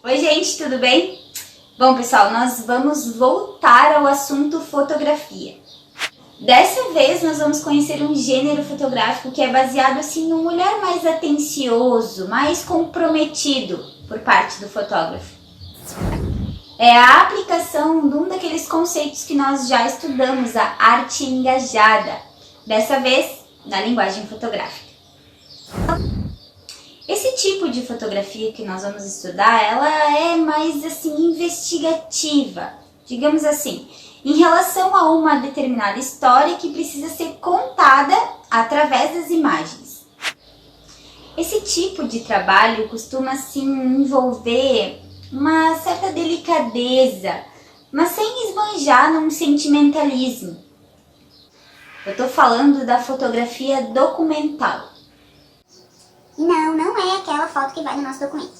Oi gente, tudo bem? Bom pessoal, nós vamos voltar ao assunto fotografia. Dessa vez nós vamos conhecer um gênero fotográfico que é baseado assim num olhar mais atencioso, mais comprometido por parte do fotógrafo. É a aplicação de um daqueles conceitos que nós já estudamos, a arte engajada, dessa vez na linguagem fotográfica. Esse tipo de fotografia que nós vamos estudar, ela é mais assim investigativa, digamos assim, em relação a uma determinada história que precisa ser contada através das imagens. Esse tipo de trabalho costuma assim envolver uma certa delicadeza, mas sem esbanjar num sentimentalismo. Eu estou falando da fotografia documental. Não é aquela foto que vai no nosso documento.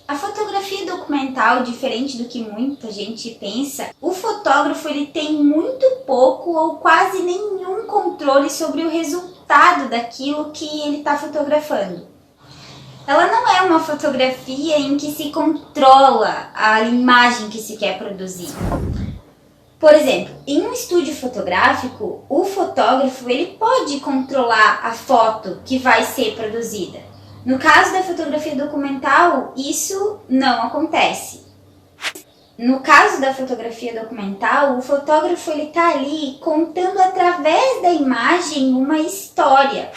A fotografia documental, diferente do que muita gente pensa, o fotógrafo ele tem muito pouco ou quase nenhum controle sobre o resultado daquilo que ele está fotografando. Ela não é uma fotografia em que se controla a imagem que se quer produzir. Por exemplo, em um estúdio fotográfico, o fotógrafo ele pode controlar a foto que vai ser produzida. No caso da fotografia documental, isso não acontece. No caso da fotografia documental, o fotógrafo ele está ali contando através da imagem uma história.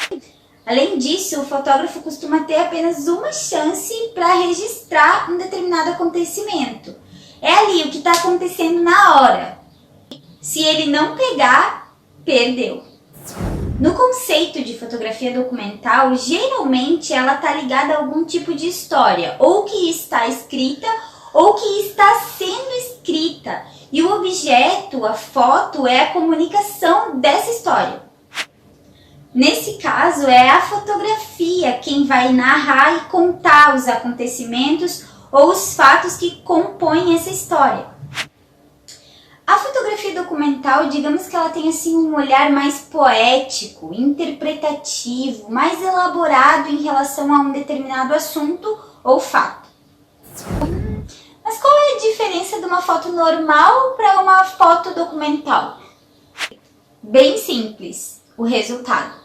Além disso, o fotógrafo costuma ter apenas uma chance para registrar um determinado acontecimento. É ali o que está acontecendo na hora. Se ele não pegar, perdeu. No conceito de fotografia documental, geralmente ela está ligada a algum tipo de história, ou que está escrita, ou que está sendo escrita. E o objeto, a foto, é a comunicação dessa história. Nesse caso, é a fotografia quem vai narrar e contar os acontecimentos ou os fatos que compõem essa história. A fotografia documental, digamos que ela tem assim um olhar mais poético, interpretativo, mais elaborado em relação a um determinado assunto ou fato. Mas qual é a diferença de uma foto normal para uma foto documental? Bem simples, o resultado.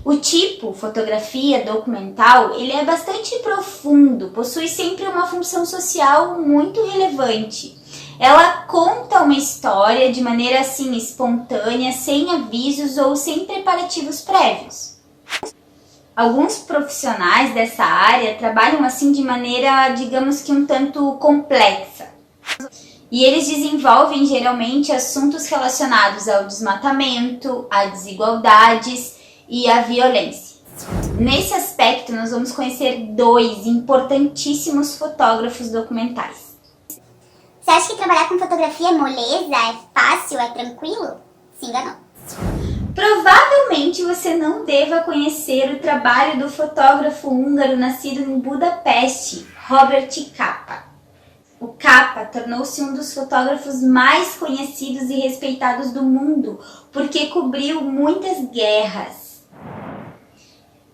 O tipo fotografia documental, ele é bastante profundo, possui sempre uma função social muito relevante. Ela conta uma história de maneira assim espontânea, sem avisos ou sem preparativos prévios. Alguns profissionais dessa área trabalham assim de maneira, digamos que um tanto complexa. E eles desenvolvem geralmente assuntos relacionados ao desmatamento, a desigualdades e à violência. Nesse aspecto, nós vamos conhecer dois importantíssimos fotógrafos documentais. Você acha que trabalhar com fotografia é moleza, é fácil, é tranquilo? Se enganou. Provavelmente você não deva conhecer o trabalho do fotógrafo húngaro nascido em Budapeste, Robert Capa. O Capa tornou-se um dos fotógrafos mais conhecidos e respeitados do mundo porque cobriu muitas guerras.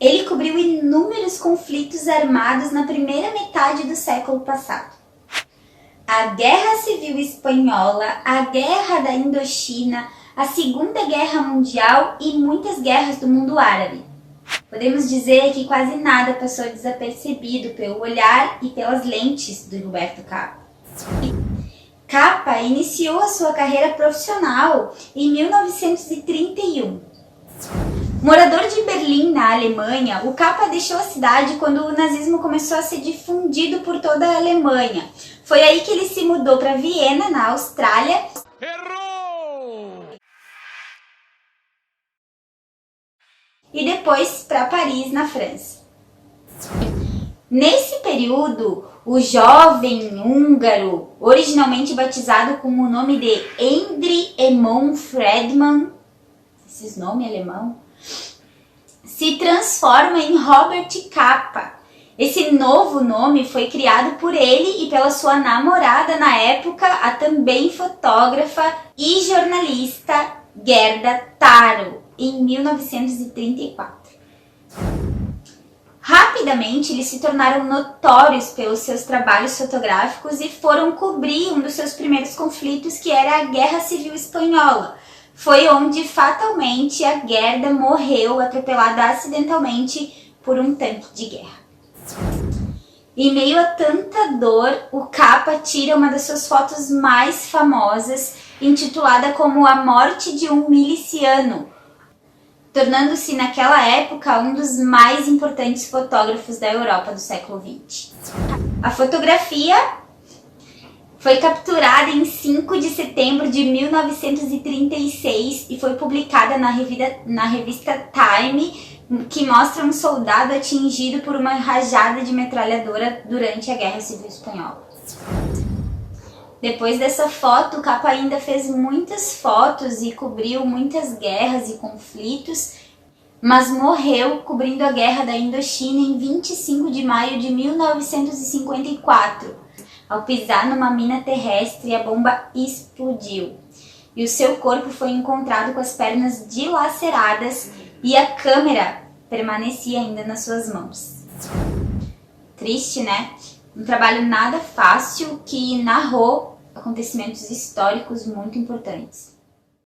Ele cobriu inúmeros conflitos armados na primeira metade do século passado. A Guerra Civil Espanhola, a Guerra da Indochina, a Segunda Guerra Mundial e muitas guerras do mundo árabe. Podemos dizer que quase nada passou desapercebido pelo olhar e pelas lentes do Roberto Capa. Capa iniciou a sua carreira profissional em 1931. Morador de Berlim, na Alemanha, o Capa deixou a cidade quando o nazismo começou a ser difundido por toda a Alemanha. Foi aí que ele se mudou para Viena, na Austrália. Errou! E depois para Paris, na França. Nesse período, o jovem húngaro, originalmente batizado com o nome de Endre Emon Friedman, esses nomes alemão, se transforma em Robert Capa. Esse novo nome foi criado por ele e pela sua namorada na época, a também fotógrafa e jornalista Gerda Taro, em 1934. rapidamente eles se tornaram notórios pelos seus trabalhos fotográficos e foram cobrir um dos seus primeiros conflitos, que era a Guerra Civil Espanhola. Foi onde fatalmente a Gerda morreu atropelada acidentalmente por um tanque de guerra. Em meio a tanta dor, o Capa tira uma das suas fotos mais famosas, intitulada como A Morte de um Miliciano, tornando-se naquela época um dos mais importantes fotógrafos da Europa do século XX. A fotografia foi capturada em 5 de setembro de 1936 e foi publicada na revista Time, que mostra um soldado atingido por uma rajada de metralhadora durante a Guerra Civil Espanhola. Depois dessa foto, o Capa ainda fez muitas fotos e cobriu muitas guerras e conflitos, mas morreu cobrindo a Guerra da Indochina em 25 de maio de 1954. Ao pisar numa mina terrestre, a bomba explodiu e o seu corpo foi encontrado com as pernas dilaceradas e a câmera permanecia ainda nas suas mãos. Triste, né? Um trabalho nada fácil que narrou acontecimentos históricos muito importantes.